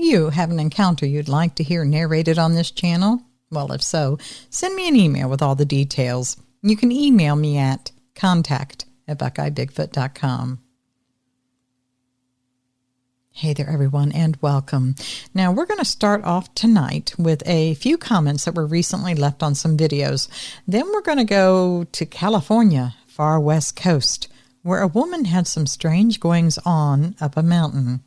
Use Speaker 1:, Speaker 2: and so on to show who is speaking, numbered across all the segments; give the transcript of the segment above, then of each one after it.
Speaker 1: you have an encounter you'd like to hear narrated on this channel? Well, if so, send me an email with all the details. You can email me at contact@buckeyebigfoot.com. Hey there, everyone, and welcome. Now, we're going to start off tonight with a few comments that were recently left on some videos. Then we're going to go to California, far west coast, where a woman had some strange goings-on up a mountain.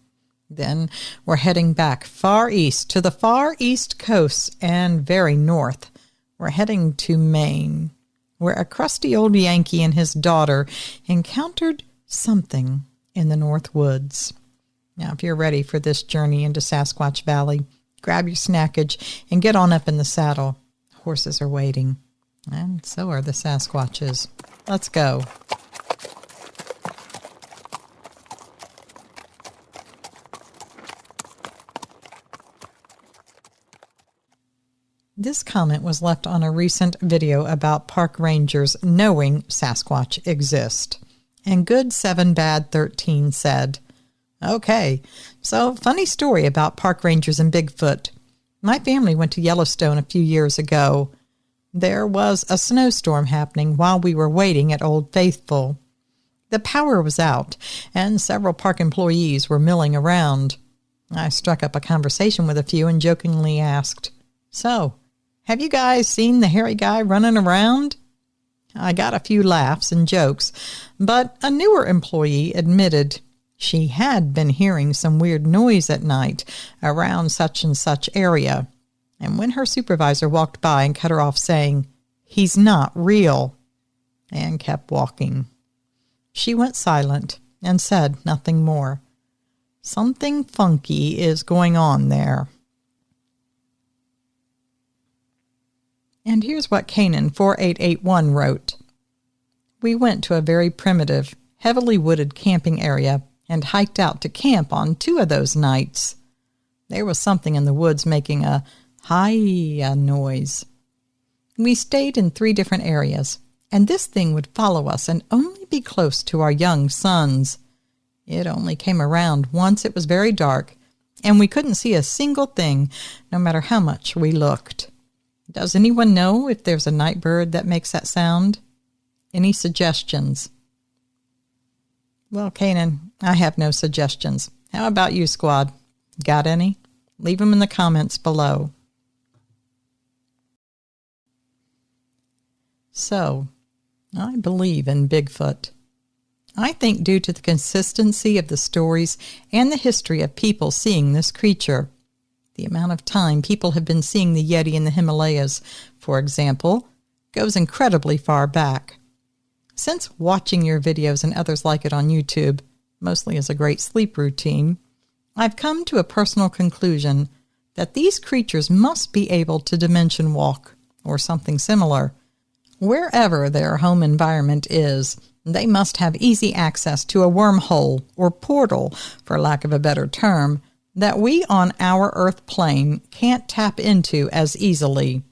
Speaker 1: Then we're heading back far east to the far east coast and very north. We're heading to Maine, where a crusty old Yankee and his daughter encountered something in the North Woods. Now, if you're ready for this journey into Sasquatch Valley, grab your snackage and get on up in the saddle. Horses are waiting, and so are the Sasquatches. Let's go. This comment was left on a recent video about park rangers knowing Sasquatch exist. And Good 7 Bad 13 said, "Okay, so funny story about park rangers and Bigfoot. My family went to Yellowstone a few years ago. There was a snowstorm happening while we were waiting at Old Faithful. The power was out, and several park employees were milling around. I struck up a conversation with a few and jokingly asked, 'So, have you guys seen the hairy guy running around?' I got a few laughs and jokes, but a newer employee admitted she had been hearing some weird noise at night around such and such area, and when her supervisor walked by and cut her off saying, 'He's not real,' and kept walking, she went silent and said nothing more. Something funky is going on there." And here's what Canaan 4881 wrote. "We went to a very primitive, heavily wooded camping area and hiked out to camp on 2 of those nights. There was something in the woods making a hi-ya noise. We stayed in 3 different areas, and this thing would follow us and only be close to our young sons. It only came around once it was very dark, and we couldn't see a single thing, no matter how much we looked. Does anyone know if there's a night bird that makes that sound? Any suggestions?" Well, Canaan, I have no suggestions. How about you, squad? Got any? Leave them in the comments below. So, I believe in Bigfoot. I think due to the consistency of the stories and the history of people seeing this creature. The amount of time people have been seeing the Yeti in the Himalayas, for example, goes incredibly far back. Since watching your videos and others like it on YouTube, mostly as a great sleep routine, I've come to a personal conclusion that these creatures must be able to dimension walk, or something similar. Wherever their home environment is, they must have easy access to a wormhole, or portal, for lack of a better term, that we on our Earth plane can't tap into as easily.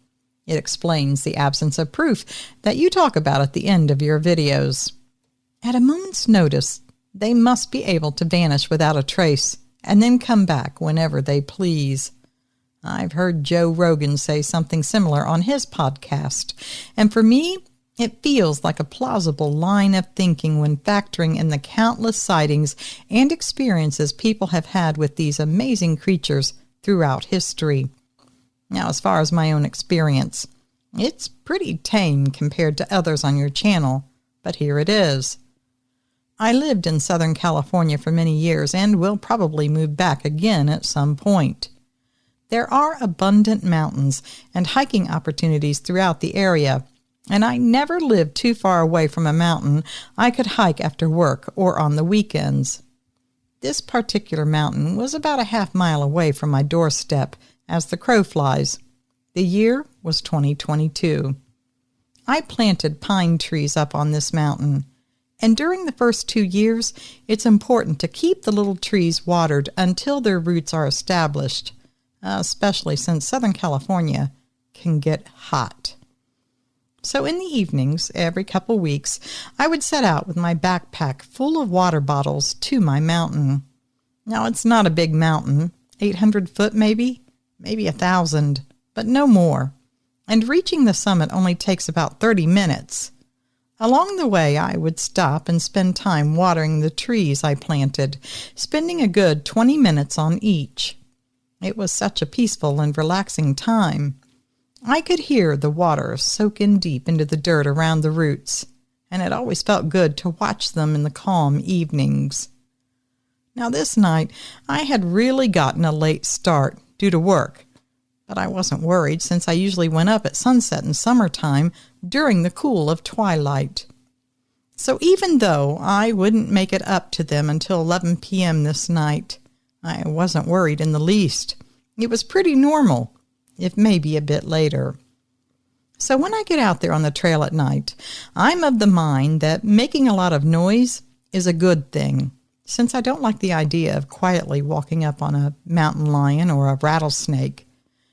Speaker 1: It explains the absence of proof that you talk about at the end of your videos. At a moment's notice, they must be able to vanish without a trace and then come back whenever they please. I've heard Joe Rogan say something similar on his podcast, and for me, it feels like a plausible line of thinking when factoring in the countless sightings and experiences people have had with these amazing creatures throughout history. Now, as far as my own experience, it's pretty tame compared to others on your channel, but here it is. I lived in Southern California for many years and will probably move back again at some point. There are abundant mountains and hiking opportunities throughout the area, and I never lived too far away from a mountain I could hike after work or on the weekends. This particular mountain was about a half-mile away from my doorstep as the crow flies. The year was 2022. I planted pine trees up on this mountain, and during the first 2 years, it's important to keep the little trees watered until their roots are established, especially since Southern California can get hot. So in the evenings, every couple weeks, I would set out with my backpack full of water bottles to my mountain. Now, it's not a big mountain, 800 foot maybe 1,000, but no more. And reaching the summit only takes about 30 minutes. Along the way, I would stop and spend time watering the trees I planted, spending a good 20 minutes on each. It was such a peaceful and relaxing time. I could hear the water soak in deep into the dirt around the roots, and it always felt good to watch them in the calm evenings. Now this night, I had really gotten a late start due to work, but I wasn't worried since I usually went up at sunset in summertime during the cool of twilight. So even though I wouldn't make it up to them until 11 p.m. this night, I wasn't worried in the least. It was pretty normal, if maybe a bit later. So when I get out there on the trail at night, I'm of the mind that making a lot of noise is a good thing, since I don't like the idea of quietly walking up on a mountain lion or a rattlesnake.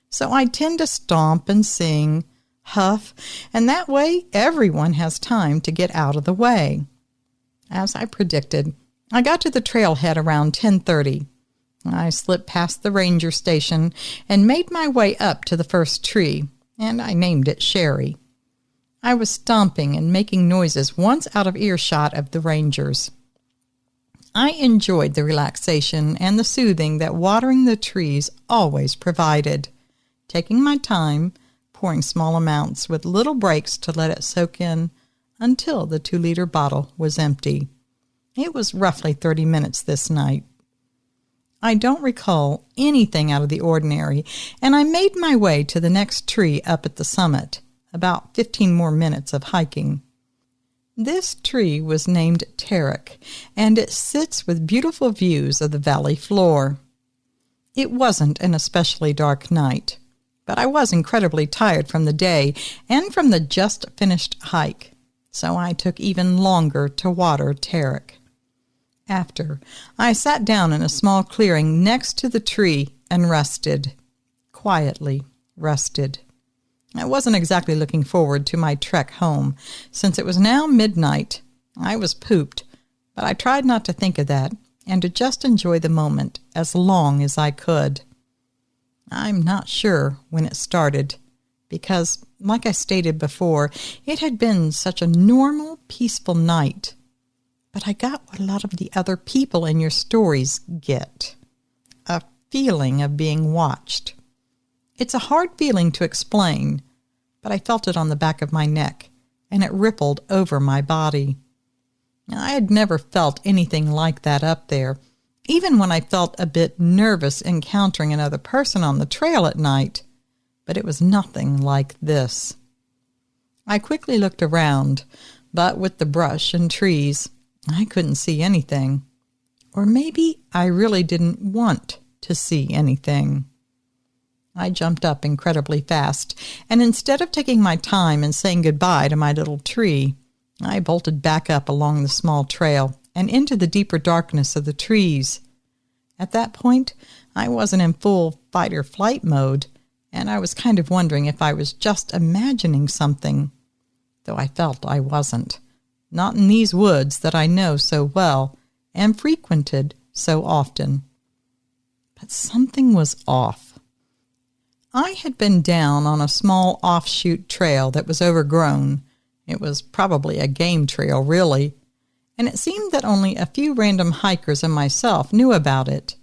Speaker 1: So I tend to stomp and sing, huff, and that way everyone has time to get out of the way. As I predicted, I got to the trailhead around 10:30. I slipped past the ranger station and made my way up to the first tree, and I named it Sherry. I was stomping and making noises once out of earshot of the rangers. I enjoyed the relaxation and the soothing that watering the trees always provided. Taking my time, pouring small amounts with little breaks to let it soak in until the 2-liter bottle was empty. It was roughly 30 minutes this night. I don't recall anything out of the ordinary, and I made my way to the next tree up at the summit, about 15 more minutes of hiking. This tree was named Tarek, and it sits with beautiful views of the valley floor. It wasn't an especially dark night, but I was incredibly tired from the day and from the just-finished hike, so I took even longer to water Tarek. After, I sat down in a small clearing next to the tree and rested. Quietly rested. I wasn't exactly looking forward to my trek home, since it was now midnight. I was pooped, but I tried not to think of that and to just enjoy the moment as long as I could. I'm not sure when it started, because, like I stated before, it had been such a normal, peaceful night. But I got what a lot of the other people in your stories get. A feeling of being watched. It's a hard feeling to explain, but I felt it on the back of my neck, and it rippled over my body. I had never felt anything like that up there, even when I felt a bit nervous encountering another person on the trail at night, but it was nothing like this. I quickly looked around, but with the brush and trees, I couldn't see anything. Or maybe I really didn't want to see anything. I jumped up incredibly fast, and instead of taking my time and saying goodbye to my little tree, I bolted back up along the small trail and into the deeper darkness of the trees. At that point, I wasn't in full fight-or-flight mode, and I was kind of wondering if I was just imagining something, though I felt I wasn't. Not in these woods that I know so well and frequented so often. But something was off. I had been down on a small offshoot trail that was overgrown. It was probably a game trail, really, and it seemed that only a few random hikers and myself knew about it.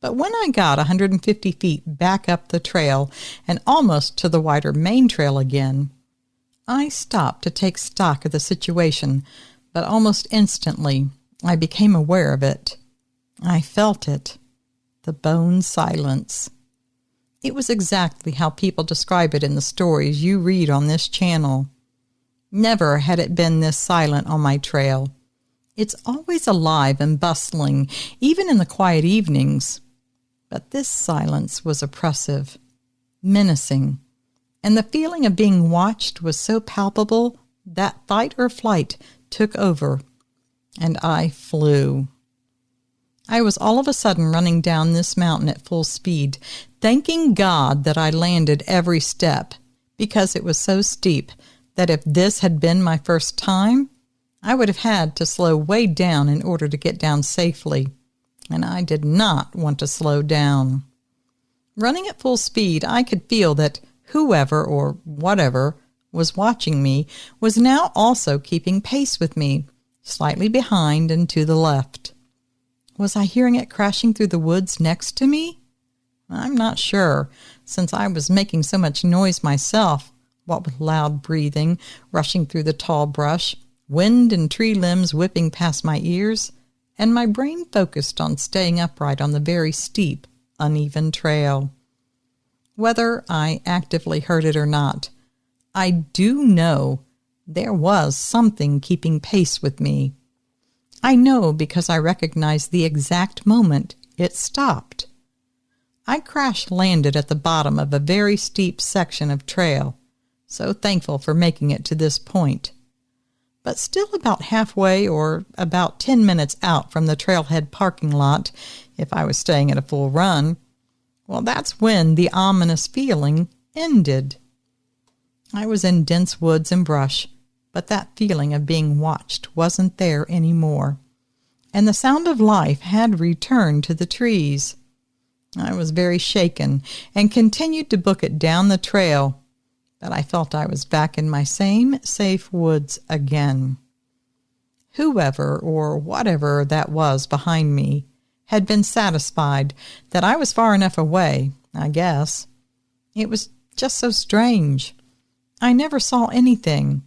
Speaker 1: But when I got 150 feet back up the trail and almost to the wider main trail again, I stopped to take stock of the situation, but almost instantly I became aware of it. I felt it. The bone silence. It was exactly how people describe it in the stories you read on this channel. Never had it been this silent on my trail. It's always alive and bustling, even in the quiet evenings. But this silence was oppressive, menacing, and the feeling of being watched was so palpable that fight or flight took over, and I flew. I was all of a sudden running down this mountain at full speed, thanking God that I landed every step, because it was so steep that if this had been my first time, I would have had to slow way down in order to get down safely. and I did not want to slow down. Running at full speed, I could feel that whoever or whatever was watching me was now also keeping pace with me, slightly behind and to the left. Was I hearing it crashing through the woods next to me? I'm not sure, since I was making so much noise myself, what with loud breathing, rushing through the tall brush, wind and tree limbs whipping past my ears, and my brain focused on staying upright on the very steep, uneven trail. Whether I actively heard it or not, I do know there was something keeping pace with me. I know because I recognized the exact moment it stopped. I crash-landed at the bottom of a very steep section of trail, so thankful for making it to this point. But still about halfway or about 10 minutes out from the trailhead parking lot, if I was staying at a full run, well, that's when the ominous feeling ended. I was in dense woods and brush, but that feeling of being watched wasn't there anymore, and the sound of life had returned to the trees. I was very shaken and continued to book it down the trail, but I felt I was back in my same safe woods again. Whoever or whatever that was behind me had been satisfied that I was far enough away, I guess. It was just so strange. I never saw anything.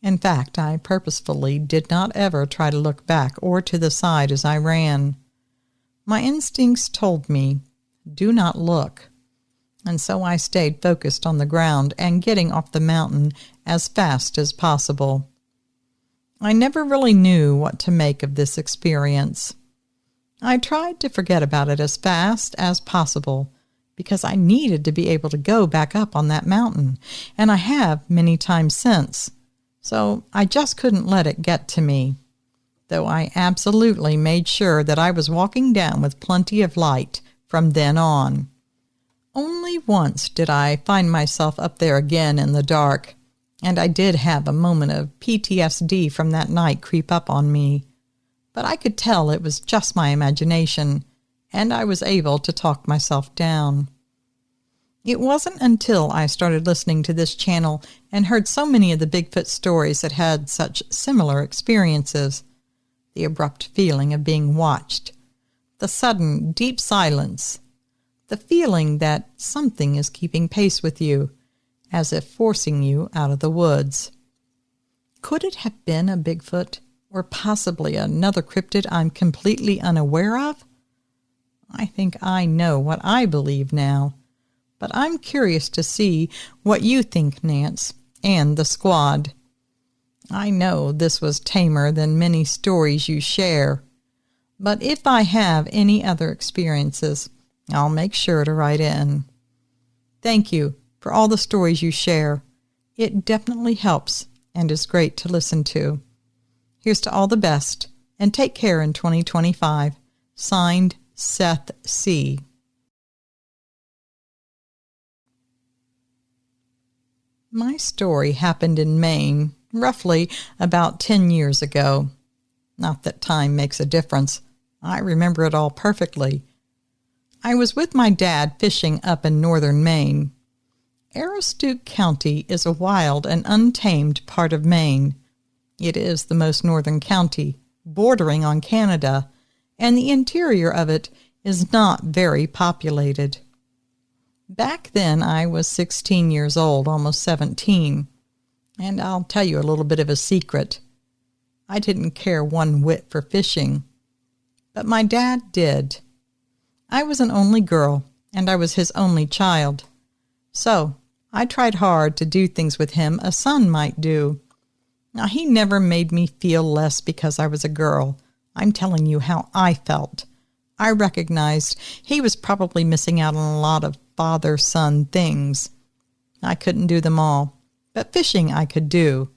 Speaker 1: In fact, I purposefully did not ever try to look back or to the side as I ran. My instincts told me, do not look. And so I stayed focused on the ground and getting off the mountain as fast as possible. I never really knew what to make of this experience. I tried to forget about it as fast as possible because I needed to be able to go back up on that mountain, and I have many times since. So I just couldn't let it get to me, though I absolutely made sure that I was walking down with plenty of light from then on. Only once did I find myself up there again in the dark, and I did have a moment of PTSD from that night creep up on me. But I could tell it was just my imagination, and I was able to talk myself down. It wasn't until I started listening to this channel and heard so many of the Bigfoot stories that had such similar experiences. The abrupt feeling of being watched, the sudden deep silence, the feeling that something is keeping pace with you, as if forcing you out of the woods. Could it have been a Bigfoot, or possibly another cryptid I'm completely unaware of? I think I know what I believe now, but I'm curious to see what you think, Nance, and the squad. I know this was tamer than many stories you share, but if I have any other experiences, I'll make sure to write in. Thank you for all the stories you share. It definitely helps and is great to listen to. Here's to all the best, and take care in 2025. Signed, Seth C. My story happened in Maine, roughly about 10 years ago. Not that time makes a difference. I remember it all perfectly. I was with my dad fishing up in northern Maine. Aroostook County is a wild and untamed part of Maine. It is the most northern county, bordering on Canada, and the interior of it is not very populated. Back then, I was 16 years old, almost 17, and I'll tell you a little bit of a secret. I didn't care one whit for fishing, but my dad did. I was an only girl, and I was his only child. So I tried hard to do things with him a son might do. Now, he never made me feel less because I was a girl. I'm telling you how I felt. I recognized he was probably missing out on a lot of father-son things. I couldn't do them all, but fishing I could do.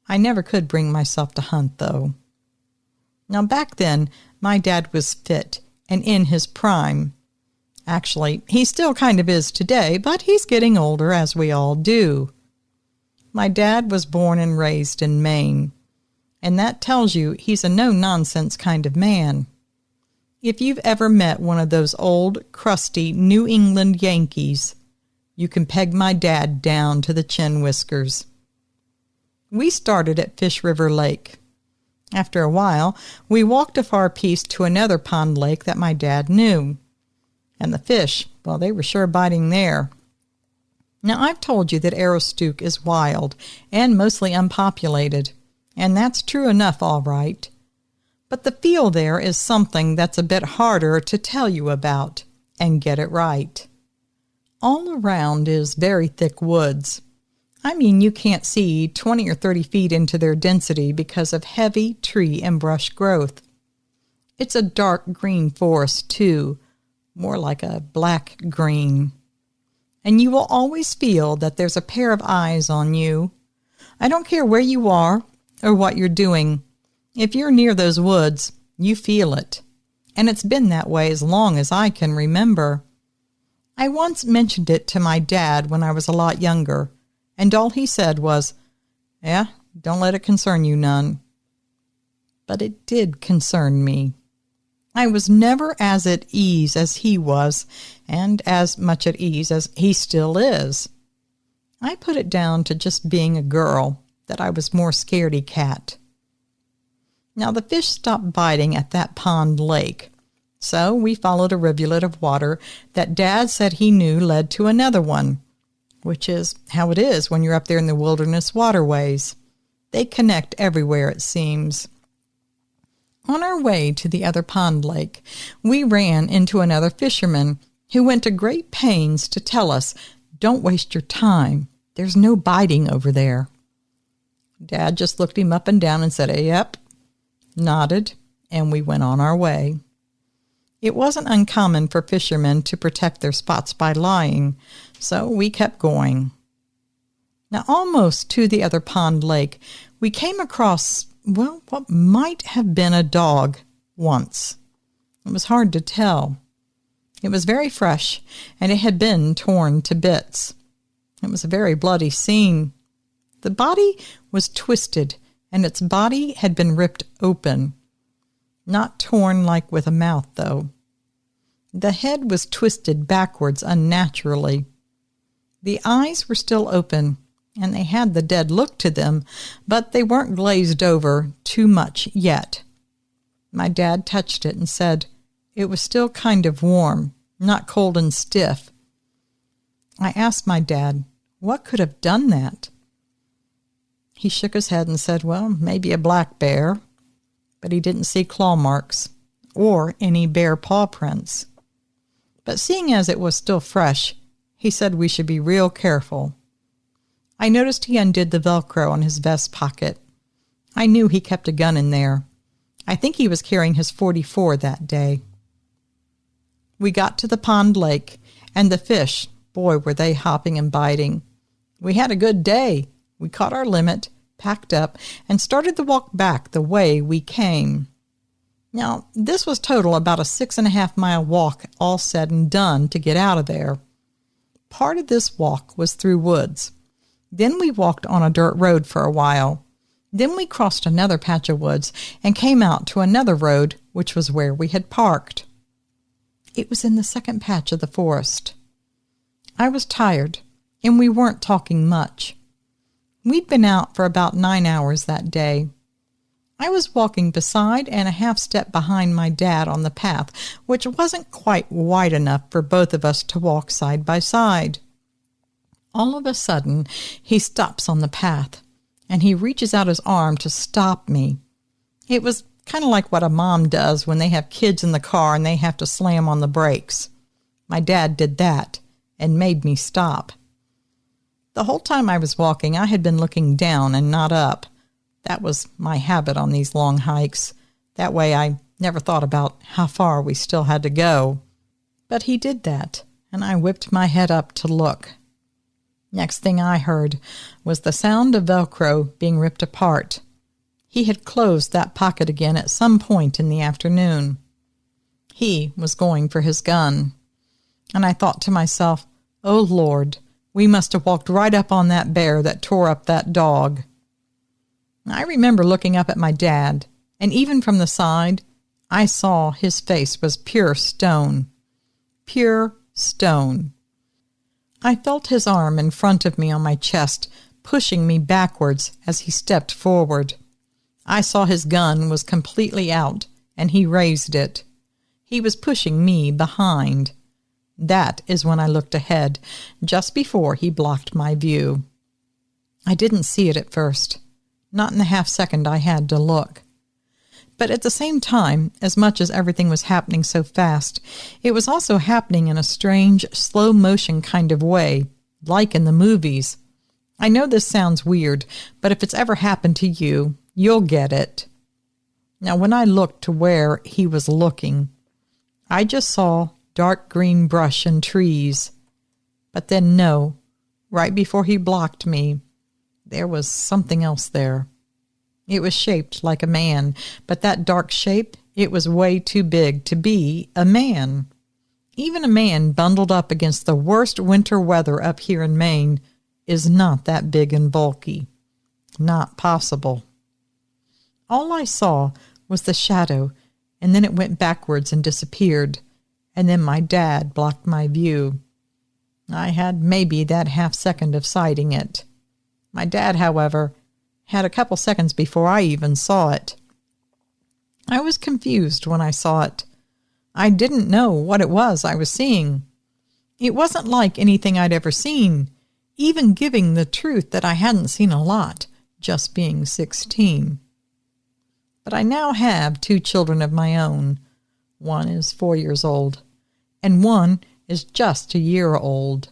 Speaker 1: I never could bring myself to hunt, though. Now, back then, my dad was fit and in his prime. Actually, he still kind of is today, but he's getting older, as we all do. My dad was born and raised in Maine, and that tells you he's a no-nonsense kind of man. If you've ever met one of those old, crusty New England Yankees, you can peg my dad down to the chin whiskers. We started at Fish River Lake. After a while, we walked a far piece to another pond lake that my dad knew. And the fish, well, they were sure biting there. Now, I've told you that Aroostook is wild and mostly unpopulated, and that's true enough, all right. But the feel there is something that's a bit harder to tell you about and get it right. All around is very thick woods. I mean, you can't see 20 or 30 feet into their density because of heavy tree and brush growth. It's a dark green forest, too, more like a black green. And you will always feel that there's a pair of eyes on you. I don't care where you are or what you're doing. If you're near those woods, you feel it. And it's been that way as long as I can remember. I once mentioned it to my dad when I was a lot younger, and all he said was, "Yeah, don't let it concern you none." But it did concern me. I was never as at ease as he was, and as much at ease as he still is. I put it down to just being a girl, that I was more scaredy cat. Now the fish stopped biting at that pond lake, so we followed a rivulet of water that Dad said he knew led to another one, which is how it is when you're up there in the wilderness waterways. They connect everywhere, it seems. On our way to the other pond lake, we ran into another fisherman who went to great pains to tell us, "Don't waste your time. There's no biting over there." Dad just looked him up and down and said, "Yep," nodded, and we went on our way. It wasn't uncommon for fishermen to protect their spots by lying, so we kept going. Now, almost to the other pond lake, we came across, well, what might have been a dog once. It was hard to tell. It was very fresh, and it had been torn to bits. It was a very bloody scene. The body was twisted, and its body had been ripped open. Not torn like with a mouth, though. The head was twisted backwards unnaturally. The eyes were still open, and they had the dead look to them, but they weren't glazed over too much yet. My dad touched it and said it was still kind of warm, not cold and stiff. I asked my dad, what could have done that? He shook his head and said, well, maybe a black bear, but he didn't see claw marks or any bear paw prints. But seeing as it was still fresh, he said we should be real careful. I noticed he undid the Velcro on his vest pocket. I knew he kept a gun in there. I think he was carrying his .44 that day. We got to the pond lake, and the fish, boy, were they hopping and biting. We had a good day. We caught our limit, packed up, and started the walk back the way we came. Now, this was total about a 6.5-mile walk, all said and done, to get out of there. Part of this walk was through woods. Then we walked on a dirt road for a while. Then we crossed another patch of woods and came out to another road, which was where we had parked. It was in the second patch of the forest. I was tired, and we weren't talking much. We'd been out for about 9 hours that day. I was walking beside and a half step behind my dad on the path, which wasn't quite wide enough for both of us to walk side by side. All of a sudden, he stops on the path, and he reaches out his arm to stop me. It was kind of like what a mom does when they have kids in the car and they have to slam on the brakes. My dad did that and made me stop. The whole time I was walking, I had been looking down and not up. That was my habit on these long hikes. That way I never thought about how far we still had to go. But he did that, and I whipped my head up to look. Next thing I heard was the sound of Velcro being ripped apart. He had closed that pocket again at some point in the afternoon. He was going for his gun. And I thought to myself, oh Lord, we must have walked right up on that bear that tore up that dog. I remember looking up at my dad, and even from the side, I saw his face was pure stone. Pure stone. I felt his arm in front of me on my chest, pushing me backwards as he stepped forward. I saw his gun was completely out, and he raised it. He was pushing me behind. That is when I looked ahead, just before he blocked my view. I didn't see it at first, not in the half second I had to look. But at the same time, as much as everything was happening so fast, it was also happening in a strange, slow-motion kind of way, like in the movies. I know this sounds weird, but if it's ever happened to you, you'll get it. Now, when I looked to where he was looking, I just saw dark green brush and trees. But then no, right before he blocked me, there was something else there. It was shaped like a man, but that dark shape, it was way too big to be a man. Even a man bundled up against the worst winter weather up here in Maine is not that big and bulky. Not possible. All I saw was the shadow, and then it went backwards and disappeared, and then my dad blocked my view. I had maybe that half second of sighting it. My dad, however, had a couple seconds before I even saw it. I was confused when I saw it. I didn't know what it was I was seeing. It wasn't like anything I'd ever seen, even giving the truth that I hadn't seen a lot, just being 16. But I now have 2 children of my own. One is 4 years old, and one is just a year old.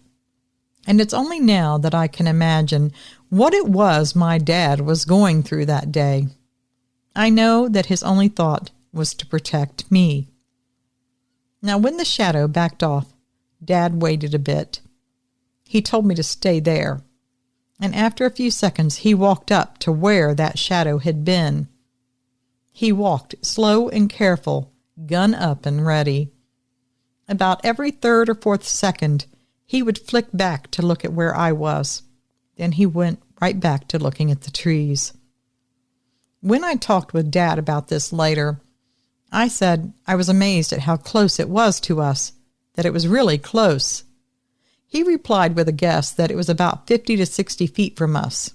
Speaker 1: And it's only now that I can imagine what it was my dad was going through that day. I know that his only thought was to protect me. Now, when the shadow backed off, Dad waited a bit. He told me to stay there, and after a few seconds he walked up to where that shadow had been. He walked slow and careful, gun up and ready. About every 3rd or 4th second, he would flick back to look at where I was. Then he went right back to looking at the trees. When I talked with Dad about this later, I said I was amazed at how close it was to us, that it was really close. He replied with a guess that it was about 50 to 60 feet from us.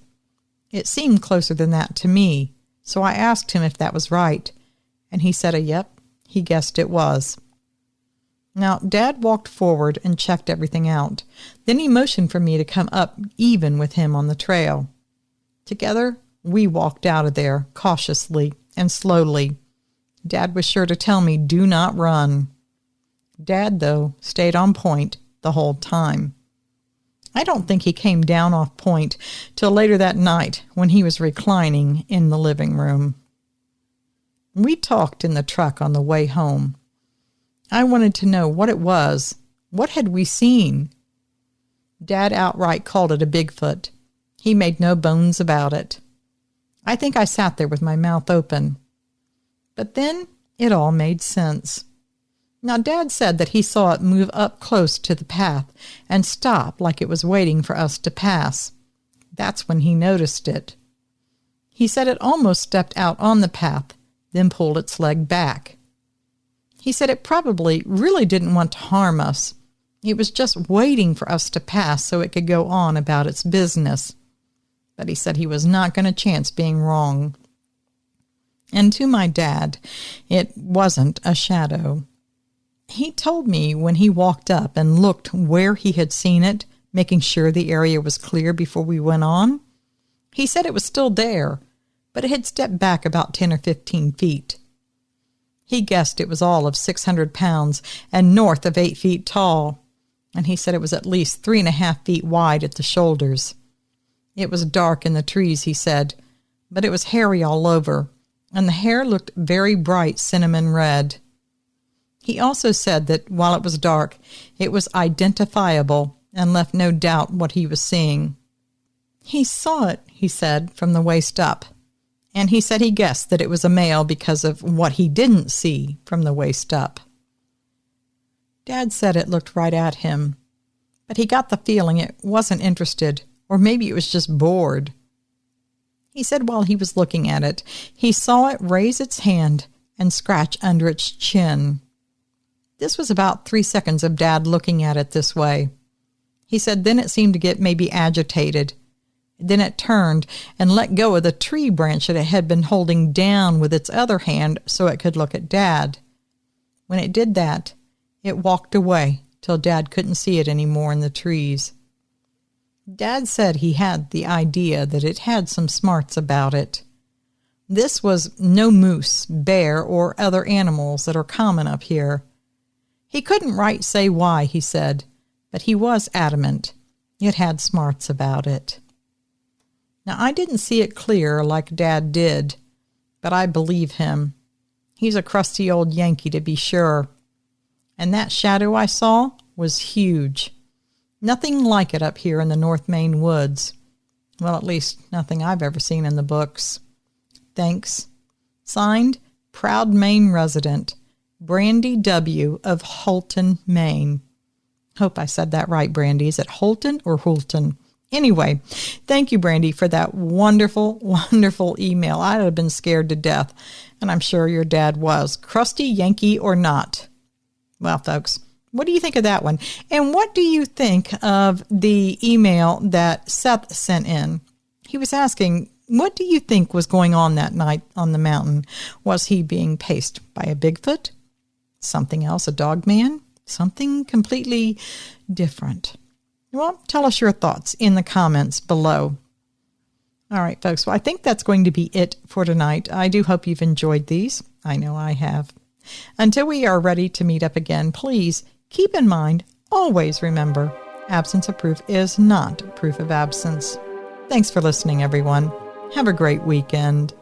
Speaker 1: It seemed closer than that to me, so I asked him if that was right, and he said yep, he guessed it was. Now, Dad walked forward and checked everything out. Then he motioned for me to come up even with him on the trail. Together, we walked out of there, cautiously and slowly. Dad was sure to tell me, do not run. Dad, though, stayed on point the whole time. I don't think he came down off point till later that night when he was reclining in the living room. We talked in the truck on the way home. I wanted to know what it was. What had we seen? Dad outright called it a Bigfoot. He made no bones about it. I think I sat there with my mouth open. But then it all made sense. Now, Dad said that he saw it move up close to the path and stop like it was waiting for us to pass. That's when he noticed it. He said it almost stepped out on the path, then pulled its leg back. He said it probably really didn't want to harm us. It was just waiting for us to pass so it could go on about its business. But he said he was not going to chance being wrong. And to my dad, it wasn't a shadow. He told me when he walked up and looked where he had seen it, making sure the area was clear before we went on. He said it was still there, but it had stepped back about 10 or 15 feet. He guessed it was all of 600 pounds and north of 8 feet tall, and he said it was at least 3.5 feet wide at the shoulders. It was dark in the trees, he said, but it was hairy all over, and the hair looked very bright cinnamon red. He also said that while it was dark, it was identifiable and left no doubt what he was seeing. He saw it, he said, from the waist up, and he said he guessed that it was a male because of what he didn't see from the waist up. Dad said it looked right at him, but he got the feeling it wasn't interested, or maybe it was just bored. He said while he was looking at it, he saw it raise its hand and scratch under its chin. This was about 3 seconds of Dad looking at it this way. He said then it seemed to get maybe agitated. Then it turned and let go of the tree branch that it had been holding down with its other hand so it could look at Dad. When it did that, it walked away till Dad couldn't see it anymore in the trees. Dad said he had the idea that it had some smarts about it. This was no moose, bear, or other animals that are common up here. He couldn't right say why, he said, but he was adamant it had smarts about it. Now, I didn't see it clear like Dad did, but I believe him. He's a crusty old Yankee to be sure. And that shadow I saw was huge. Nothing like it up here in the North Maine woods. Well, at least nothing I've ever seen in the books. Thanks. Signed, Proud Maine Resident, Brandy W. of Holton, Maine. Hope I said that right, Brandy. Is it Holton or Hulton? Anyway, thank you, Brandy, for that wonderful, wonderful email. I'd have been scared to death, and I'm sure your dad was, crusty Yankee or not. Well, folks, what do you think of that one? And what do you think of the email that Seth sent in? He was asking, what do you think was going on that night on the mountain? Was he being paced by a Bigfoot? Something else, a dog man? Something completely different? Well, tell us your thoughts in the comments below. All right, folks. Well, I think that's going to be it for tonight. I do hope you've enjoyed these. I know I have. Until we are ready to meet up again, please keep in mind, always remember, absence of proof is not proof of absence. Thanks for listening, everyone. Have a great weekend.